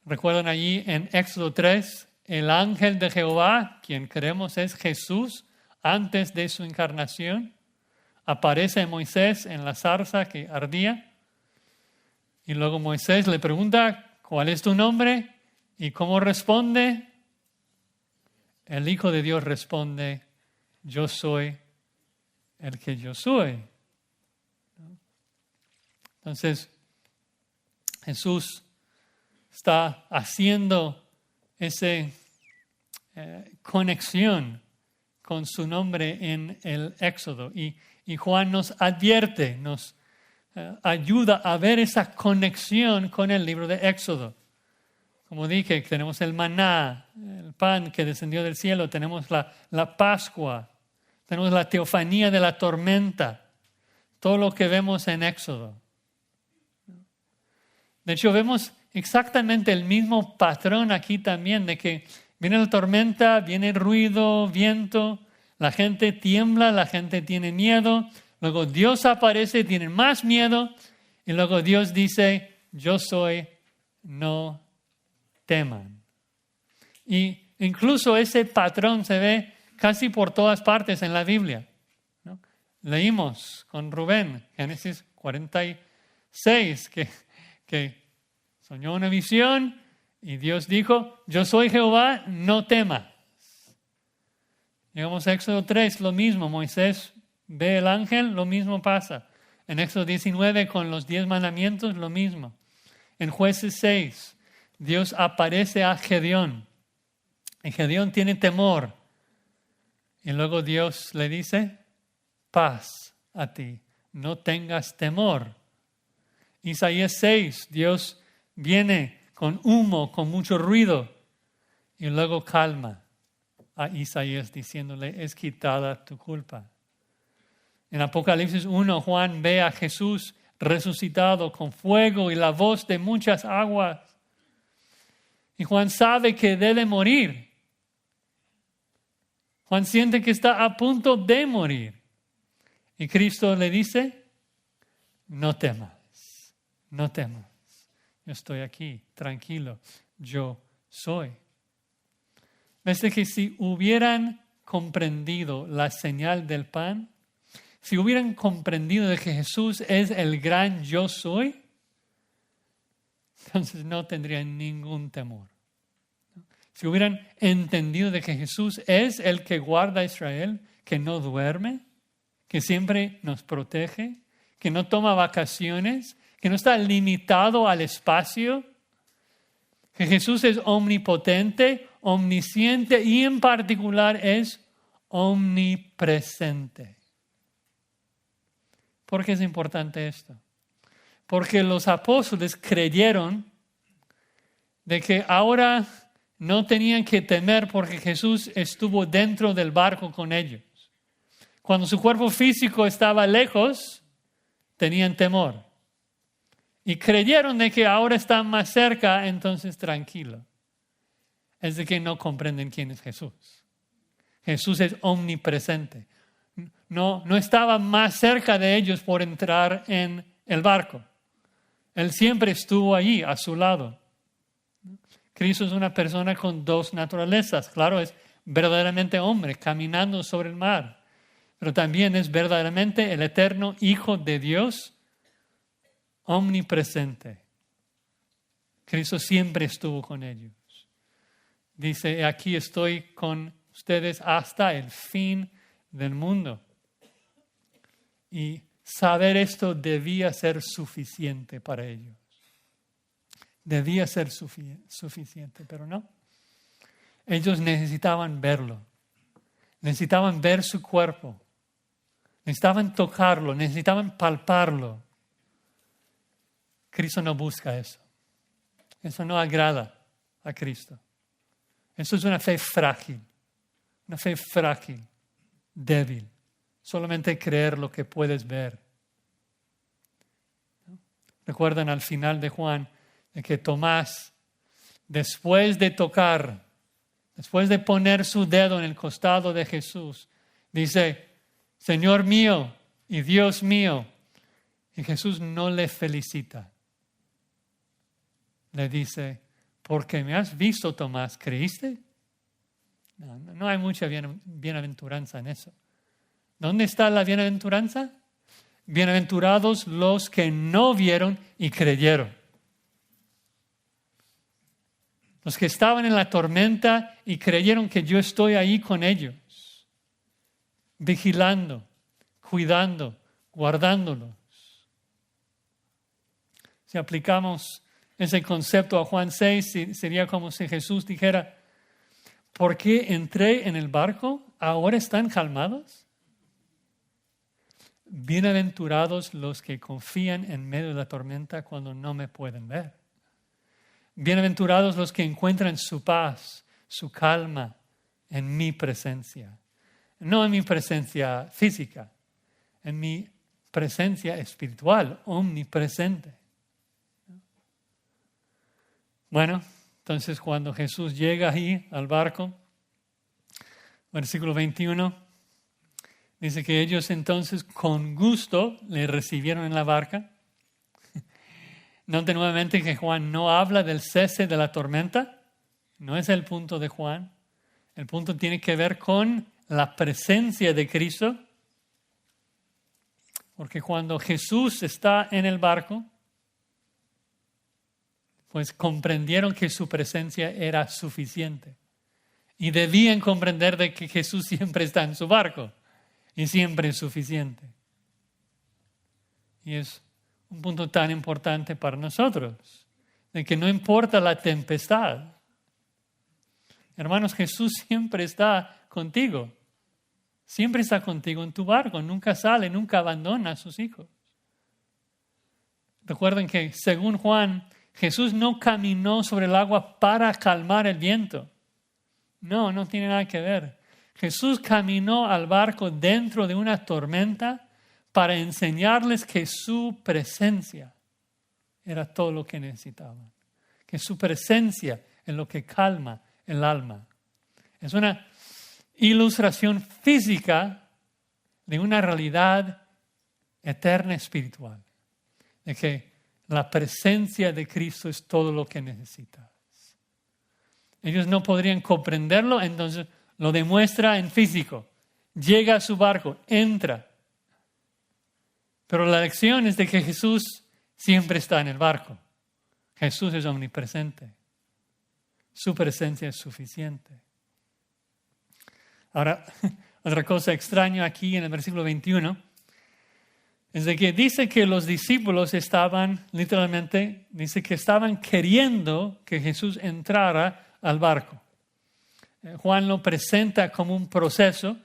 Recuerdan allí en Éxodo 3, el ángel de Jehová, quien creemos es Jesús, antes de su encarnación, aparece a Moisés en la zarza que ardía. Y luego Moisés le pregunta, ¿cuál es tu nombre? ¿Y cómo responde? El Hijo de Dios responde, yo soy el que yo soy. Entonces, Jesús está haciendo esa conexión con su nombre en el Éxodo. Y Juan nos advierte, nos ayuda a ver esa conexión con el libro de Éxodo. Como dije, tenemos el maná, el pan que descendió del cielo, tenemos la Pascua, tenemos la teofanía de la tormenta, todo lo que vemos en Éxodo. De hecho, vemos exactamente el mismo patrón aquí también, de que viene la tormenta, viene el ruido, viento, la gente tiembla, la gente tiene miedo, luego Dios aparece, tienen más miedo, y luego Dios dice, yo soy, no teman. Y incluso ese patrón se ve casi por todas partes en la Biblia, ¿no? Leímos con Rubén, Génesis 46, que soñó una visión y Dios dijo, yo soy Jehová, no temas. Llegamos a Éxodo 3, lo mismo, Moisés ve el ángel, lo mismo pasa. En Éxodo 19 con los 10 mandamientos, lo mismo. En Jueces 6, Dios aparece a Gedeón y Gedeón tiene temor. Y luego Dios le dice, paz a ti, no tengas temor. Isaías 6, Dios viene con humo, con mucho ruido, y luego calma a Isaías diciéndole, es quitada tu culpa. En Apocalipsis 1, Juan ve a Jesús resucitado con fuego y la voz de muchas aguas. Y Juan sabe que debe morir. Juan siente que está a punto de morir. Y Cristo le dice, no temas, no temas. Yo estoy aquí, tranquilo, yo soy. ¿Ves que si hubieran comprendido la señal del pan, si hubieran comprendido de que Jesús es el gran yo soy, entonces no tendrían ningún temor. Si hubieran entendido de que Jesús es el que guarda a Israel, que no duerme, que siempre nos protege, que no toma vacaciones, que no está limitado al espacio, que Jesús es omnipotente, omnisciente y en particular es omnipresente. ¿Por qué es importante esto? Porque los apóstoles creyeron de que ahora no tenían que temer porque Jesús estuvo dentro del barco con ellos. Cuando su cuerpo físico estaba lejos, tenían temor. Y creyeron de que ahora están más cerca, entonces tranquilo. Es de que no comprenden quién es Jesús. Jesús es omnipresente. No estaba más cerca de ellos por entrar en el barco. Él siempre estuvo allí, a su lado. Cristo es una persona con dos naturalezas. Claro, es verdaderamente hombre, caminando sobre el mar. Pero también es verdaderamente el eterno Hijo de Dios, omnipresente. Cristo siempre estuvo con ellos. Dice, aquí estoy con ustedes hasta el fin del mundo. Y saber esto debía ser suficiente para ellos. Debía ser suficiente, pero no. Ellos necesitaban verlo. Necesitaban ver su cuerpo. Necesitaban tocarlo, necesitaban palparlo. Cristo no busca eso. Eso no agrada a Cristo. Eso es una fe frágil, débil. Solamente creer lo que puedes ver. Recuerdan al final de Juan de que Tomás, después de tocar, después de poner su dedo en el costado de Jesús, dice, Señor mío y Dios mío. Y Jesús no le felicita. Le dice, porque me has visto, Tomás, ¿creíste? No hay mucha bienaventuranza en eso. ¿Dónde está la bienaventuranza? Bienaventurados los que no vieron y creyeron. Los que estaban en la tormenta y creyeron que yo estoy ahí con ellos, vigilando, cuidando, guardándolos. Si aplicamos ese concepto a Juan 6, sería como si Jesús dijera, ¿por qué entré en el barco? ¿Ahora están calmados? Bienaventurados los que confían en medio de la tormenta cuando no me pueden ver. Bienaventurados los que encuentran su paz, su calma en mi presencia. No en mi presencia física, en mi presencia espiritual, omnipresente. Bueno, entonces cuando Jesús llega ahí al barco, versículo 21, dice que ellos entonces con gusto le recibieron en la barca. Note nuevamente que Juan no habla del cese de la tormenta. No es el punto de Juan. El punto tiene que ver con la presencia de Cristo. Porque cuando Jesús está en el barco, pues comprendieron que su presencia era suficiente. Y debían comprender de que Jesús siempre está en su barco y siempre es suficiente. Y es un punto tan importante para nosotros, de que no importa la tempestad. Hermanos, Jesús siempre está contigo. Siempre está contigo en tu barco. Nunca sale, nunca abandona a sus hijos. Recuerden que según Juan, Jesús no caminó sobre el agua para calmar el viento. No, no tiene nada que ver. Jesús caminó al barco dentro de una tormenta para enseñarles que su presencia era todo lo que necesitaban. Que su presencia es lo que calma el alma. Es una ilustración física de una realidad eterna espiritual. De que la presencia de Cristo es todo lo que necesitas. Ellos no podrían comprenderlo, entonces lo demuestra en físico. Llega a su barco, entra. Pero la lección es de que Jesús siempre está en el barco. Jesús es omnipresente. Su presencia es suficiente. Ahora, otra cosa extraña aquí en el versículo 21 es de que dice que los discípulos estaban, literalmente, dice que estaban queriendo que Jesús entrara al barco. Juan lo presenta como un proceso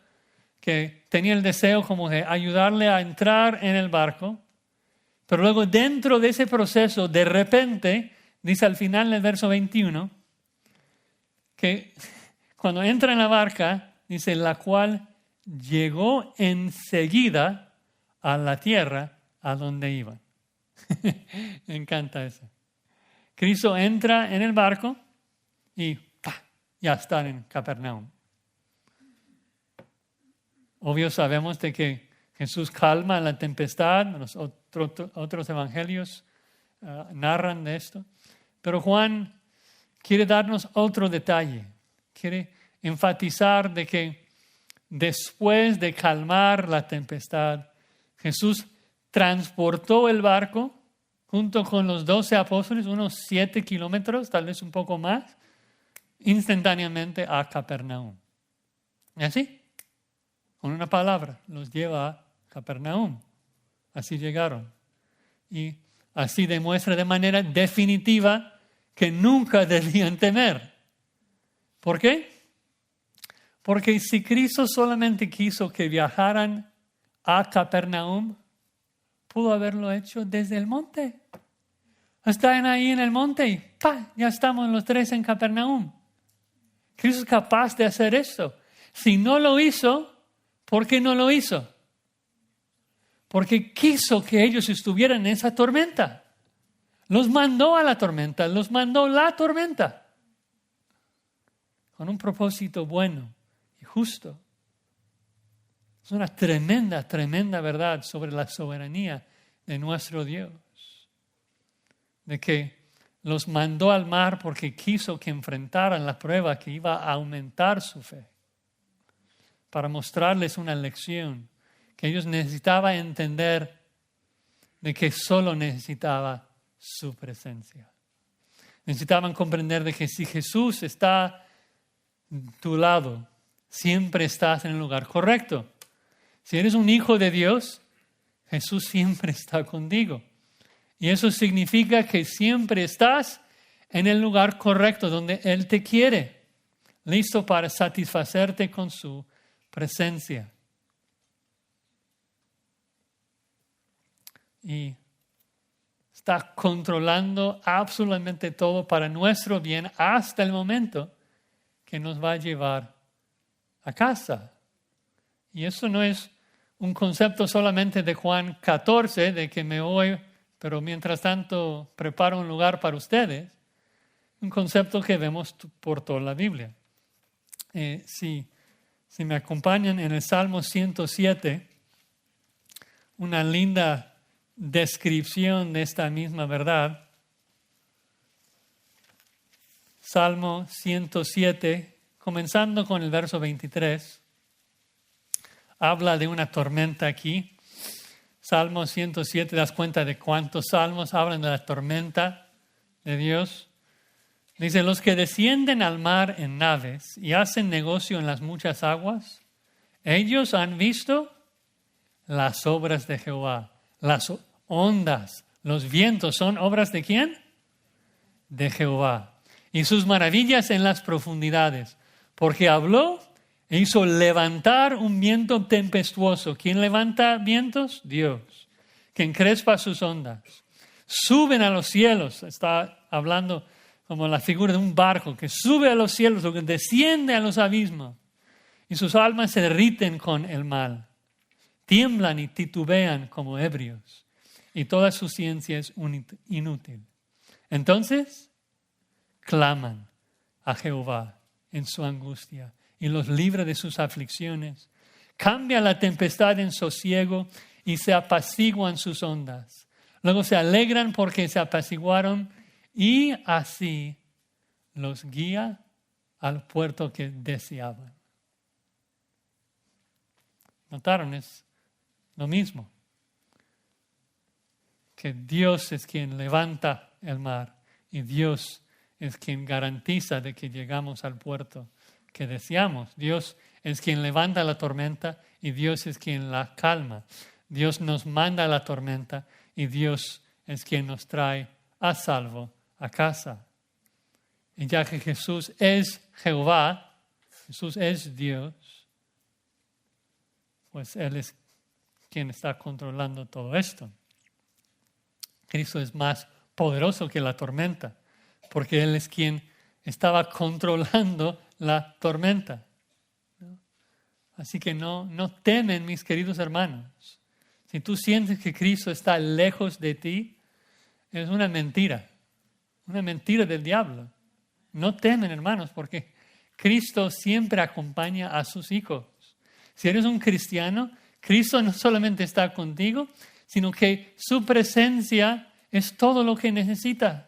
que tenía el deseo como de ayudarle a entrar en el barco, pero luego dentro de ese proceso, de repente, dice al final del verso 21, que cuando entra en la barca, dice, la cual llegó enseguida a la tierra a donde iban. Me encanta eso. Cristo entra en el barco y ya están en Capernaum. Obvio sabemos de que Jesús calma la tempestad, los otros evangelios narran de esto, pero Juan quiere darnos otro detalle, quiere enfatizar de que después de calmar la tempestad, Jesús transportó el barco junto con los 12 apóstoles, unos 7 kilómetros, tal vez un poco más, instantáneamente a Capernaum. Y así, con una palabra, los lleva a Capernaum. Así llegaron. Y así demuestra de manera definitiva que nunca debían temer. ¿Por qué? Porque si Cristo solamente quiso que viajaran a Capernaum, pudo haberlo hecho desde el monte. Están ahí en el monte y ya estamos los 3 en Capernaum. Cristo es capaz de hacer esto. Si no lo hizo, ¿por qué no lo hizo? Porque quiso que ellos estuvieran en esa tormenta. Los mandó a la tormenta, los mandó la tormenta. Con un propósito bueno y justo. Es una tremenda, tremenda verdad sobre la soberanía de nuestro Dios. De que los mandó al mar porque quiso que enfrentaran la prueba que iba a aumentar su fe. Para mostrarles una lección que ellos necesitaban entender de que solo necesitaba su presencia. Necesitaban comprender de que si Jesús está a tu lado, siempre estás en el lugar correcto. Si eres un hijo de Dios, Jesús siempre está contigo. Y eso significa que siempre estás en el lugar correcto, donde Él te quiere, listo para satisfacerte con su presencia. Y está controlando absolutamente todo para nuestro bien hasta el momento que nos va a llevar a casa. Y eso no es un concepto solamente de Juan 14, de que me voy, pero mientras tanto preparo un lugar para ustedes. Un concepto que vemos por toda la Biblia. Si me acompañan en el Salmo 107, una linda descripción de esta misma verdad. Salmo 107, comenzando con el verso 23, habla de una tormenta aquí. Salmo 107, ¿te das cuenta de cuántos salmos hablan de la tormenta de Dios? Dice, los que descienden al mar en naves y hacen negocio en las muchas aguas, ellos han visto las obras de Jehová. Las ondas, los vientos, ¿son obras de quién? De Jehová. Y sus maravillas en las profundidades. Porque habló e hizo levantar un viento tempestuoso. ¿Quién levanta vientos? Dios. Que encrespa sus ondas. Suben a los cielos. Está hablando como la figura de un barco que sube a los cielos o que desciende a los abismos. Y sus almas se derriten con el mal. Tiemblan y titubean como ebrios, y toda su ciencia es inútil. Entonces, claman a Jehová en su angustia y los libra de sus aflicciones. Cambia la tempestad en sosiego y se apaciguan sus ondas. Luego se alegran porque se apaciguaron y así los guía al puerto que deseaban. ¿Notaron? Es lo mismo, que Dios es quien levanta el mar y Dios es quien garantiza de que llegamos al puerto que deseamos. Dios es quien levanta la tormenta y Dios es quien la calma. Dios nos manda la tormenta y Dios es quien nos trae a salvo a casa. Y ya que Jesús es Jehová, Jesús es Dios, pues Él es quien está controlando todo esto. Cristo es más poderoso que la tormenta, porque Él es quien estaba controlando la tormenta. Así que no temen, mis queridos hermanos. Si tú sientes que Cristo está lejos de ti, es una mentira del diablo. No temen, hermanos, porque Cristo siempre acompaña a sus hijos. Si eres un cristiano, Cristo no solamente está contigo, sino que su presencia es todo lo que necesitas.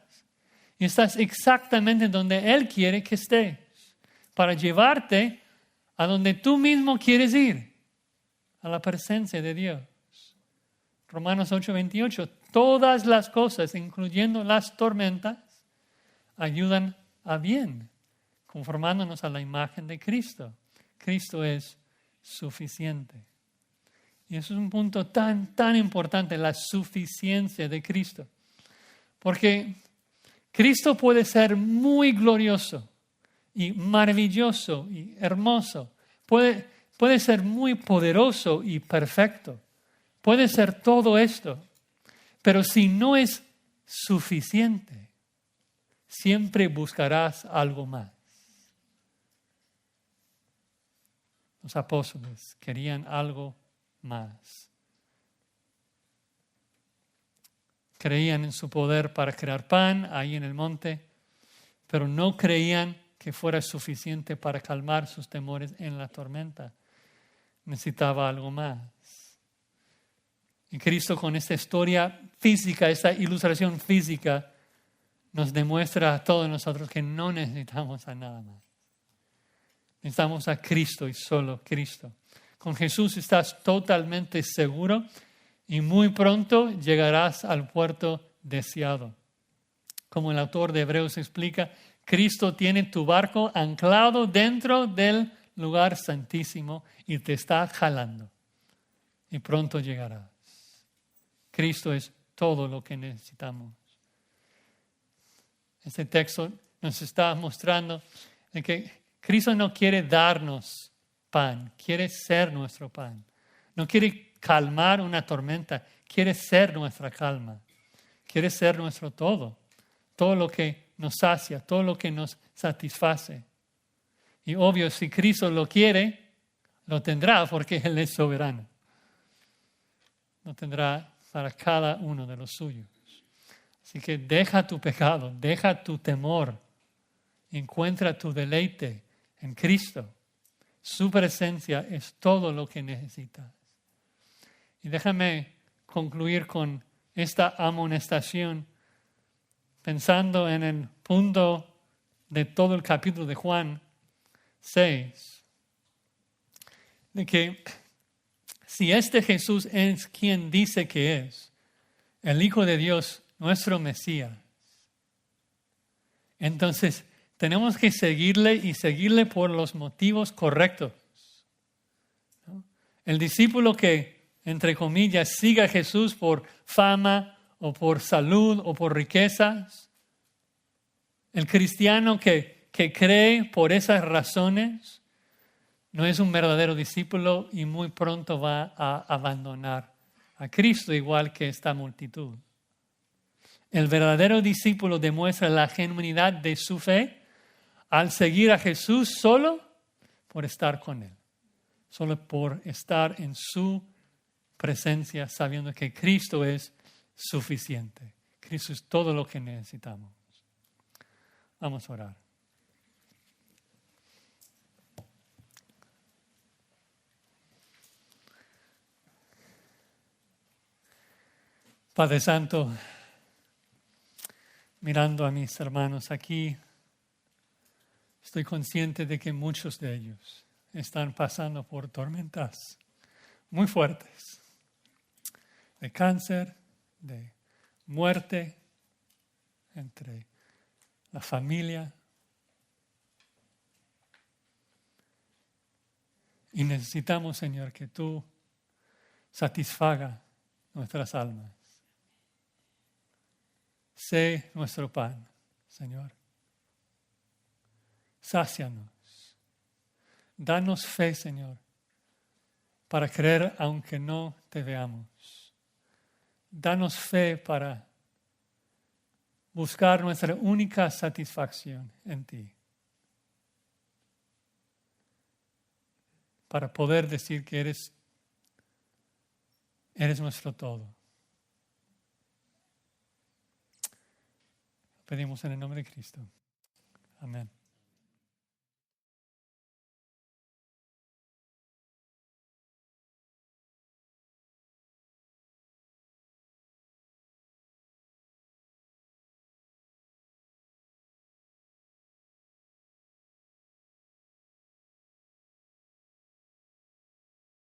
Y estás exactamente donde Él quiere que estés, para llevarte a donde tú mismo quieres ir, a la presencia de Dios. Romanos 8:28, todas las cosas, incluyendo las tormentas, ayudan a bien, conformándonos a la imagen de Cristo. Cristo es suficiente. Y eso es un punto tan importante, la suficiencia de Cristo. Porque Cristo puede ser muy glorioso y maravilloso y hermoso. Puede ser muy poderoso y perfecto. Puede ser todo esto. Pero si no es suficiente, siempre buscarás algo más. Los apóstoles querían algo más. Creían en su poder para crear pan ahí en el monte, pero no creían que fuera suficiente para calmar sus temores en la tormenta. Necesitaba algo más. Y Cristo, con esta historia física, esta ilustración física, nos demuestra a todos nosotros que no necesitamos a nada más. Necesitamos a Cristo y solo Cristo. Con Jesús estás totalmente seguro y muy pronto llegarás al puerto deseado. Como el autor de Hebreos explica, Cristo tiene tu barco anclado dentro del lugar santísimo y te está jalando. Y pronto llegarás. Cristo es todo lo que necesitamos. Este texto nos está mostrando que Cristo no quiere darnos pan, quiere ser nuestro pan. No quiere calmar una tormenta, quiere ser nuestra calma. Quiere ser nuestro todo. Todo lo que nos sacia, todo lo que nos satisface. Y obvio, si Cristo lo quiere, lo tendrá porque Él es soberano. Lo tendrá para cada uno de los suyos. Así que deja tu pecado, deja tu temor, encuentra tu deleite en Cristo. Su presencia es todo lo que necesitas. Y déjame concluir con esta amonestación pensando en el punto de todo el capítulo de Juan 6, de que si este Jesús es quien dice que es, el Hijo de Dios, nuestro Mesías, entonces tenemos que seguirle y seguirle por los motivos correctos. ¿No? El discípulo que, entre comillas, siga a Jesús por fama o por salud o por riquezas, el cristiano que cree por esas razones, no es un verdadero discípulo y muy pronto va a abandonar a Cristo, igual que esta multitud. El verdadero discípulo demuestra la genuinidad de su fe al seguir a Jesús solo por estar con Él, solo por estar en su presencia, sabiendo que Cristo es suficiente. Cristo es todo lo que necesitamos. Vamos a orar. Padre Santo, mirando a mis hermanos aquí, estoy consciente de que muchos de ellos están pasando por tormentas muy fuertes, de cáncer, de muerte entre la familia. Y necesitamos, Señor, que tú satisfaga nuestras almas. Sé nuestro pan, Señor. Sácianos. Danos fe, Señor, para creer aunque no te veamos. Danos fe para buscar nuestra única satisfacción en ti. Para poder decir que eres nuestro todo. Pedimos en el nombre de Cristo. Amén.